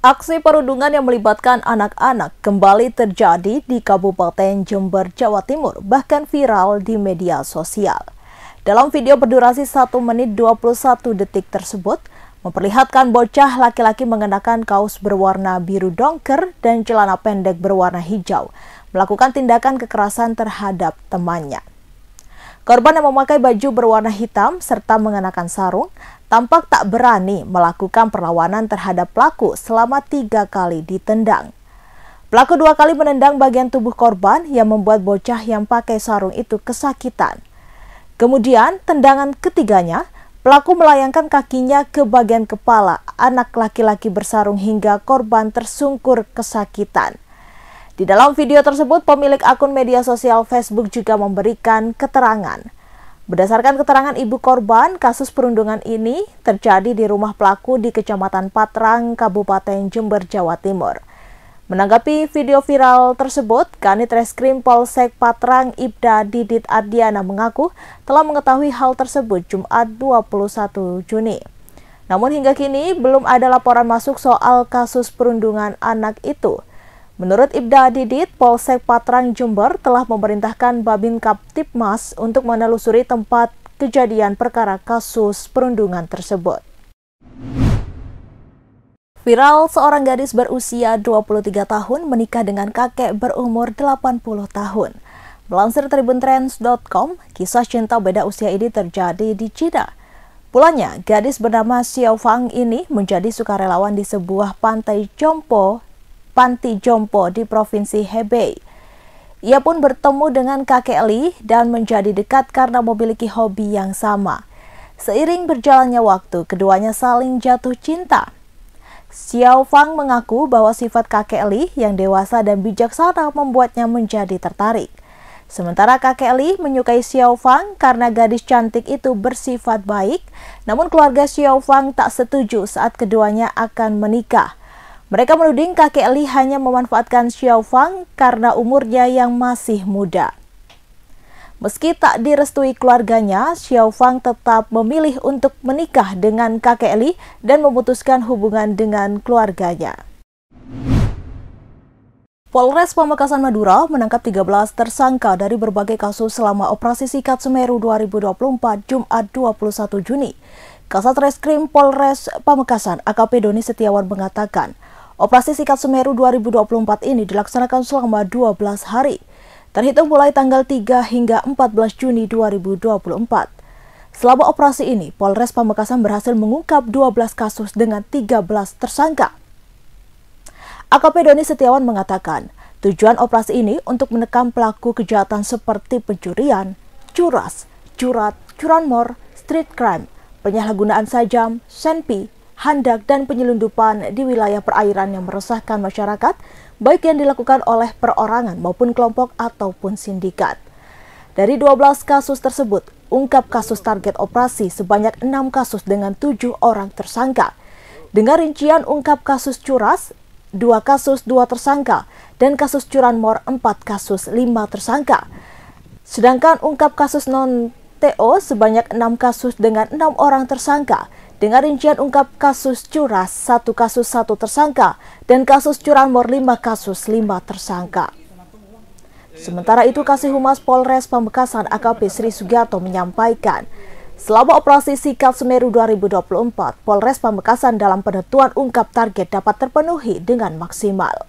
Aksi perundungan yang melibatkan anak-anak kembali terjadi di Kabupaten Jember, Jawa Timur, bahkan viral di media sosial. Dalam video berdurasi 1 menit 21 detik tersebut, memperlihatkan bocah laki-laki mengenakan kaos berwarna biru dongker dan celana pendek berwarna hijau, melakukan tindakan kekerasan terhadap temannya. Korban yang memakai baju berwarna hitam serta mengenakan sarung tampak tak berani melakukan perlawanan terhadap pelaku selama 3 kali ditendang. Pelaku 2 kali menendang bagian tubuh korban yang membuat bocah yang pakai sarung itu kesakitan. Kemudian tendangan ketiganya, pelaku melayangkan kakinya ke bagian kepala anak laki-laki bersarung hingga korban tersungkur kesakitan. Di dalam video tersebut, pemilik akun media sosial Facebook juga memberikan keterangan. Berdasarkan keterangan ibu korban, kasus perundungan ini terjadi di rumah pelaku di Kecamatan Patrang, Kabupaten Jember, Jawa Timur. Menanggapi video viral tersebut, Kanit Reskrim Polsek Patrang Ibda Didit Ardiana mengaku telah mengetahui hal tersebut Jumat 21 Juni. Namun hingga kini belum ada laporan masuk soal kasus perundungan anak itu. Menurut Ibda Didit, Polsek Patrang Jember telah memerintahkan Babin Kaptipmas untuk menelusuri tempat kejadian perkara kasus perundungan tersebut. Viral, seorang gadis berusia 23 tahun menikah dengan kakek berumur 80 tahun. Melansir tribuntrends.com, kisah cinta beda usia ini terjadi di China. Mulanya, gadis bernama Xiao Fang ini menjadi sukarelawan di sebuah panti jompo di Provinsi Hebei. Ia pun bertemu dengan kakek Li dan menjadi dekat karena memiliki hobi yang sama. Seiring berjalannya waktu, keduanya saling jatuh cinta. Xiao Fang mengaku bahwa sifat kakek Li yang dewasa dan bijaksana membuatnya menjadi tertarik. Sementara kakek Li menyukai Xiao Fang karena gadis cantik itu bersifat baik, namun keluarga Xiao Fang tak setuju saat keduanya akan menikah. Mereka menuding kakek Li hanya memanfaatkan Xiao Fang karena umurnya yang masih muda. Meski tak direstui keluarganya, Xiao Fang tetap memilih untuk menikah dengan kakek Li dan memutuskan hubungan dengan keluarganya. Polres Pamekasan Madura menangkap 13 tersangka dari berbagai kasus selama Operasi Sikat Semeru 2024 Jumat 21 Juni. Kasat Reskrim Polres Pamekasan AKP Doni Setiawan mengatakan, Operasi Sikat Semeru 2024 ini dilaksanakan selama 12 hari, terhitung mulai tanggal 3 hingga 14 Juni 2024. Selama operasi ini, Polres Pamekasan berhasil mengungkap 12 kasus dengan 13 tersangka. AKP Doni Setiawan mengatakan, tujuan operasi ini untuk menekan pelaku kejahatan seperti pencurian, curas, curat, curanmor, street crime, penyalahgunaan sajam, senpi, handak, dan penyelundupan di wilayah perairan yang meresahkan masyarakat, baik yang dilakukan oleh perorangan maupun kelompok ataupun sindikat. Dari 12 kasus tersebut, ungkap kasus target operasi sebanyak 6 kasus dengan 7 orang tersangka. Dengan rincian ungkap kasus curas, 2 kasus 2 tersangka, dan kasus curanmor 4 kasus 5 tersangka. Sedangkan ungkap kasus non-TO sebanyak 6 kasus dengan 6 orang tersangka, dengan rincian ungkap kasus curas 1 kasus 1 tersangka dan kasus curanmor 5 kasus 5 tersangka. Sementara itu, Kasih Humas Polres Pamekasan AKP Sri Sugiarto menyampaikan, selama Operasi Sikat Semeru 2024, Polres Pamekasan dalam penentuan ungkap target dapat terpenuhi dengan maksimal.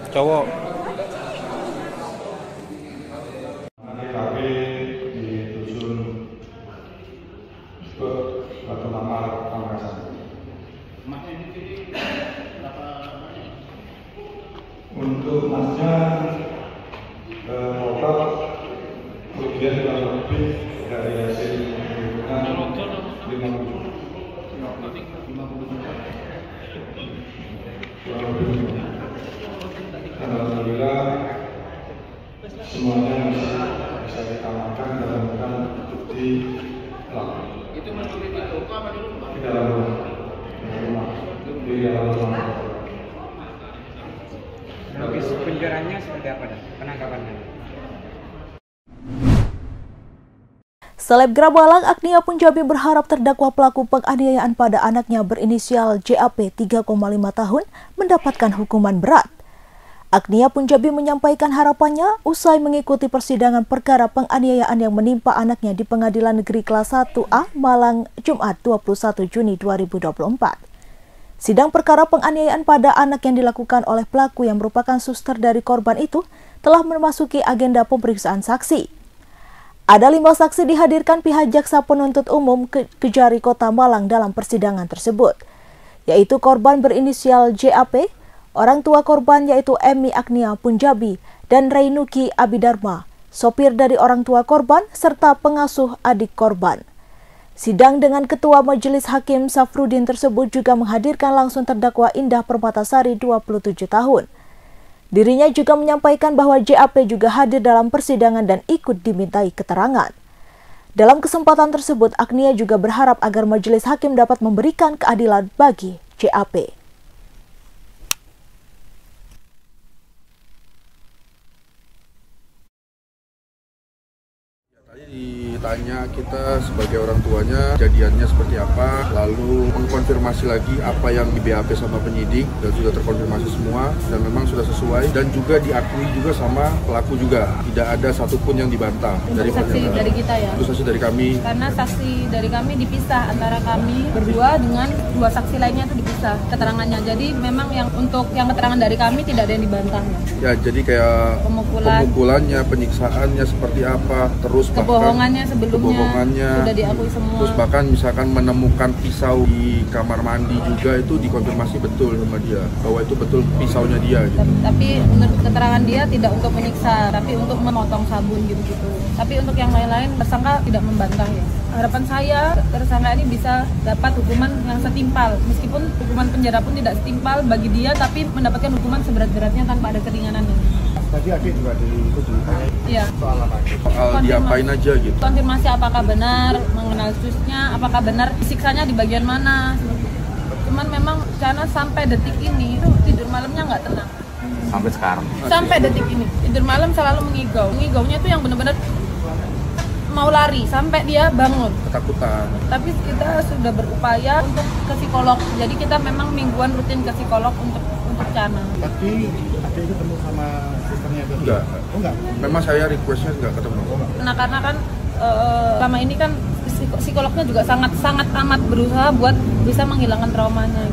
Cowok. TKP di dusun Batu Mamar, Pamekasan. Untuk masnya total kerugian kurang lebih dari hasil perhitungan 50. Bocorannya seperti apa dan penangkapannya? Selebgram Malang Agnia Punjabi berharap terdakwa pelaku penganiayaan pada anaknya berinisial JAP 3,5 tahun mendapatkan hukuman berat. Agnia Punjabi menyampaikan harapannya usai mengikuti persidangan perkara penganiayaan yang menimpa anaknya di Pengadilan Negeri Kelas 1A Malang Jumat 21 Juni 2024. Sidang perkara penganiayaan pada anak yang dilakukan oleh pelaku yang merupakan suster dari korban itu telah memasuki agenda pemeriksaan saksi. Ada 5 saksi dihadirkan pihak jaksa penuntut umum Kejari Kota Malang dalam persidangan tersebut, yaitu korban berinisial JAP, orang tua korban yaitu Emi Agnia Punjabi dan Rainuki Abidharma, sopir dari orang tua korban serta pengasuh adik korban. Sidang dengan Ketua Majelis Hakim Safrudin tersebut juga menghadirkan langsung terdakwa Indah Permatasari 27 tahun. Dirinya juga menyampaikan bahwa JAP juga hadir dalam persidangan dan ikut dimintai keterangan. Dalam kesempatan tersebut, Agnia juga berharap agar Majelis Hakim dapat memberikan keadilan bagi JAP. Ditanya kita sebagai orang tuanya kejadiannya seperti apa, lalu mengkonfirmasi lagi apa yang di BAP sama penyidik dan sudah terkonfirmasi semua dan memang sudah sesuai dan juga diakui juga sama pelaku juga, tidak ada satupun yang dibantah dari saksi dari kita ya. Itu saksi dari kami. Karena saksi dari kami dipisah antara kami berdua dengan 2 saksi lainnya itu dipisah keterangannya. Jadi memang yang untuk yang keterangan dari kami tidak ada yang dibantah ya. Ya jadi kayak pemukulannya, penyiksaannya seperti apa, terus kebohongannya sebelumnya sudah diakui semua. Terus bahkan misalkan menemukan pisau di kamar mandi juga itu dikonfirmasi betul sama dia bahwa itu betul pisaunya dia gitu. Tapi menurut keterangan dia tidak untuk menyiksa, tapi untuk memotong sabun gitu-gitu. Tapi untuk yang lain-lain tersangka tidak membantah ya. Harapan saya tersangka ini bisa dapat hukuman yang setimpal, meskipun hukuman penjara pun tidak setimpal bagi dia, tapi mendapatkan hukuman seberat-beratnya tanpa ada keringanannya. Tadi adik juga ditanya Iya. soal apa? Soal diapain aja gitu. Konfirmasi apakah benar mengenal susnya, apakah benar siksanya di bagian mana. Cuman memang karena sampai detik ini itu tidur malamnya nggak tenang. Sampai sekarang. Sampai detik ini tidur malam selalu mengigau. Mengigaunya itu yang benar-benar mau lari sampai dia bangun. Ketakutan. Tapi kita sudah berupaya untuk ke psikolog. Jadi kita memang mingguan rutin ke psikolog untuk Cana. Tadi ada ketemu sama sisternya itu? Enggak. Oh enggak? Memang saya requestnya nggak ketemu. Nah karena kan selama ini kan psikolognya juga sangat amat berusaha buat bisa menghilangkan traumanya.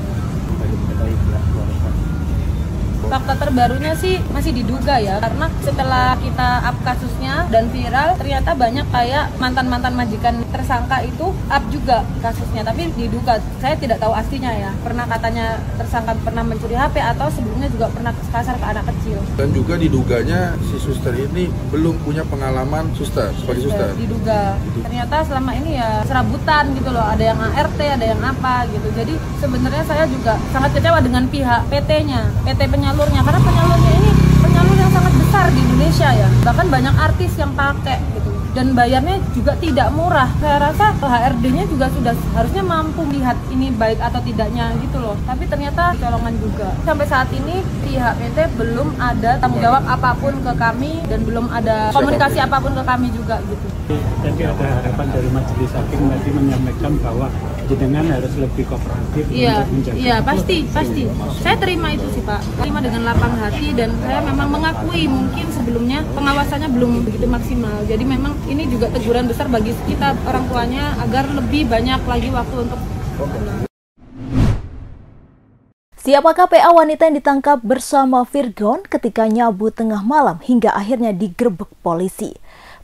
Fakta terbarunya sih masih diduga ya, karena setelah kita up kasusnya dan viral, ternyata banyak kayak mantan-mantan majikan tersangka itu up juga kasusnya, tapi diduga. Saya tidak tahu aslinya ya, pernah katanya tersangka pernah mencuri HP atau sebelumnya juga pernah kasar ke anak kecil. Dan juga diduganya si suster ini belum punya pengalaman sebagai suster. Diduga. Ternyata selama ini ya serabutan gitu loh, ada yang ART, ada yang apa gitu. Jadi sebenarnya saya juga sangat kecewa dengan pihak PT-nya, PT penyalurnya, karena penyalurnya ini penyalur yang sangat besar di Indonesia ya. Bahkan banyak artis yang pakai gitu. Dan bayarnya juga tidak murah. Saya rasa HRD-nya juga sudah harusnya mampu lihat ini baik atau tidaknya gitu loh. Tapi ternyata colongan juga. Sampai saat ini pihak PT belum ada tanggung jawab apapun ke kami dan belum ada komunikasi apapun ke kami juga gitu. Jadi ada harapan dari Majelis Hakim tadi menyampaikan bahwa jenengan harus lebih kooperatif untuk menjaga. Iya, pasti. Saya terima itu sih Pak. Terima dengan lapang hati dan saya memang mengakui mungkin sebelumnya pengawasannya belum begitu maksimal. Jadi memang ini juga teguran besar bagi kita orang tuanya agar lebih banyak lagi waktu untuk Siapakah PA wanita yang ditangkap bersama Virgon ketika nyabu tengah malam hingga akhirnya digerebek polisi?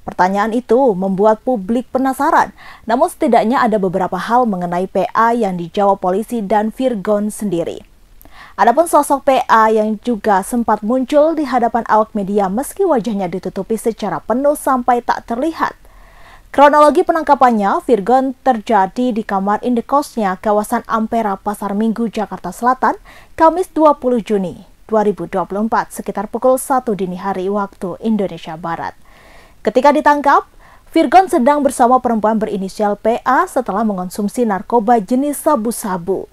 Pertanyaan itu membuat publik penasaran, namun setidaknya ada beberapa hal mengenai PA yang dijawab polisi dan Virgon sendiri. Adapun sosok PA yang juga sempat muncul di hadapan awak media meski wajahnya ditutupi secara penuh sampai tak terlihat. Kronologi penangkapannya, Virgon terjadi di kamar indekosnya kawasan Ampera, Pasar Minggu, Jakarta Selatan, Kamis 20 Juni 2024 sekitar pukul 1 dini hari waktu Indonesia Barat. Ketika ditangkap, Virgon sedang bersama perempuan berinisial PA setelah mengonsumsi narkoba jenis sabu-sabu.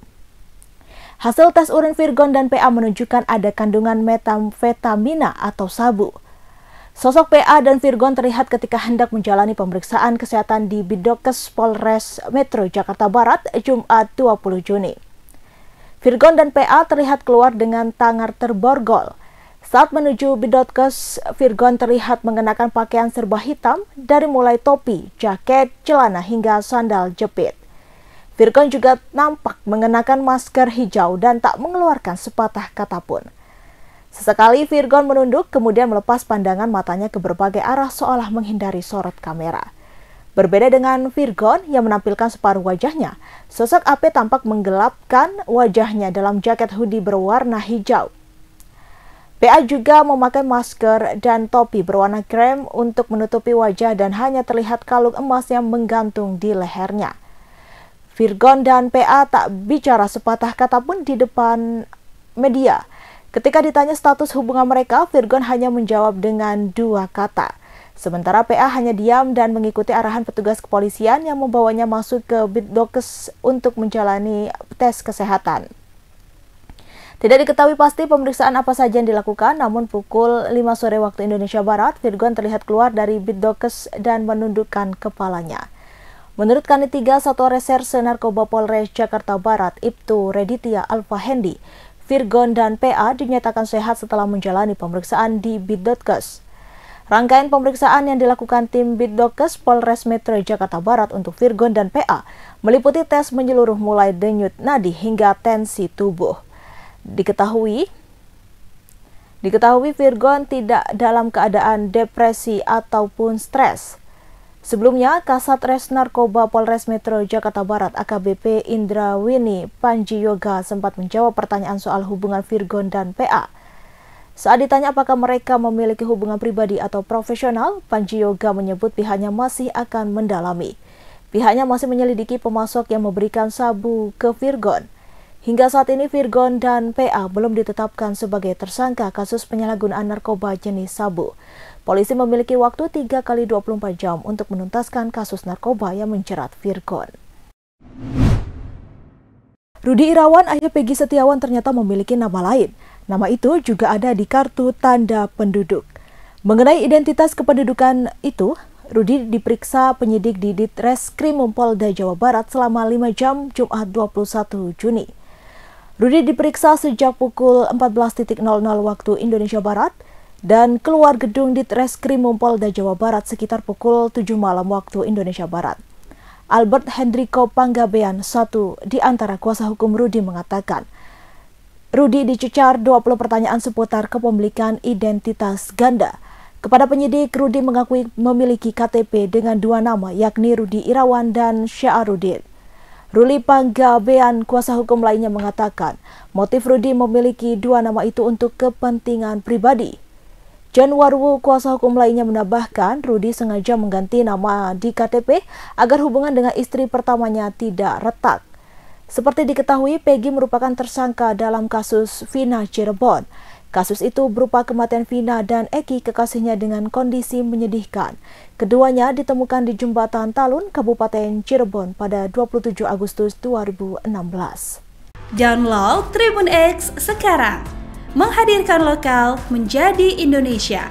Hasil tes urin Virgon dan PA menunjukkan ada kandungan metamfetamina atau sabu. Sosok PA dan Virgon terlihat ketika hendak menjalani pemeriksaan kesehatan di Biddokes Polres Metro Jakarta Barat, Jumat 20 Juni. Virgon dan PA terlihat keluar dengan tangan terborgol. Saat menuju Biddokes, Virgon terlihat mengenakan pakaian serba hitam dari mulai topi, jaket, celana hingga sandal jepit. Virgon juga nampak mengenakan masker hijau dan tak mengeluarkan sepatah kata pun. Sesekali Virgon menunduk kemudian melepas pandangan matanya ke berbagai arah seolah menghindari sorot kamera. Berbeda dengan Virgon yang menampilkan separuh wajahnya, sosok AP tampak menggelapkan wajahnya dalam jaket hoodie berwarna hijau. PA juga memakai masker dan topi berwarna krem untuk menutupi wajah dan hanya terlihat kalung emas yang menggantung di lehernya. Virgon dan PA tak bicara sepatah kata pun di depan media. Ketika ditanya status hubungan mereka, Virgon hanya menjawab dengan 2 kata. Sementara PA hanya diam dan mengikuti arahan petugas kepolisian yang membawanya masuk ke Biddokes untuk menjalani tes kesehatan. Tidak diketahui pasti pemeriksaan apa saja yang dilakukan, namun pukul 5 sore waktu Indonesia Barat, Virgon terlihat keluar dari Biddokes dan menundukkan kepalanya. Menurut Kanit 3 Satuan Reserse Narkoba Polres Jakarta Barat, Ibtu Reditya Alfahendi, Virgon dan PA dinyatakan sehat setelah menjalani pemeriksaan di Biddokes. Rangkaian pemeriksaan yang dilakukan tim Biddokes Polres Metro Jakarta Barat untuk Virgon dan PA meliputi tes menyeluruh mulai denyut nadi hingga tensi tubuh. Diketahui Virgon tidak dalam keadaan depresi ataupun stres. Sebelumnya, Kasat Res Narkoba Polres Metro Jakarta Barat AKBP Indrawini Panjiyoga sempat menjawab pertanyaan soal hubungan Virgon dan PA. Saat ditanya apakah mereka memiliki hubungan pribadi atau profesional, Panjiyoga menyebut pihaknya masih akan mendalami. Pihaknya masih menyelidiki pemasok yang memberikan sabu ke Virgon. Hingga saat ini Virgon dan PA belum ditetapkan sebagai tersangka kasus penyalahgunaan narkoba jenis sabu. Polisi memiliki waktu 3 kali 24 jam untuk menuntaskan kasus narkoba yang menjerat Virgon. Rudi Irawan, ayah Peggy Setiawan ternyata memiliki nama lain. Nama itu juga ada di kartu tanda penduduk. Mengenai identitas kependudukan itu, Rudi diperiksa penyidik di Ditreskrim Polda Jawa Barat selama 5 jam Jumat 21 Juni. Rudi diperiksa sejak pukul 14.00 waktu Indonesia Barat dan keluar gedung Ditreskrim Polda Jawa Barat sekitar pukul 7 malam waktu Indonesia Barat. Albert Hendriko Panggabean, satu di antara kuasa hukum Rudi, mengatakan, Rudi dicecar 20 pertanyaan seputar kepemilikan identitas ganda. Kepada penyidik, Rudi mengakui memiliki KTP dengan 2 nama, yakni Rudi Irawan dan Sya'arudin. Ruli Panggabean, kuasa hukum lainnya, mengatakan motif Rudi memiliki 2 nama itu untuk kepentingan pribadi. Jan Warwu, kuasa hukum lainnya, menambahkan Rudi sengaja mengganti nama di KTP agar hubungan dengan istri pertamanya tidak retak. Seperti diketahui, Peggy merupakan tersangka dalam kasus Vina Cirebon. Kasus itu berupa kematian Vina dan Eki, kekasihnya, dengan kondisi menyedihkan. Keduanya ditemukan di Jembatan Talun, Kabupaten Cirebon pada 27 Agustus 2016. Download Tribun X sekarang, menghadirkan lokal menjadi Indonesia.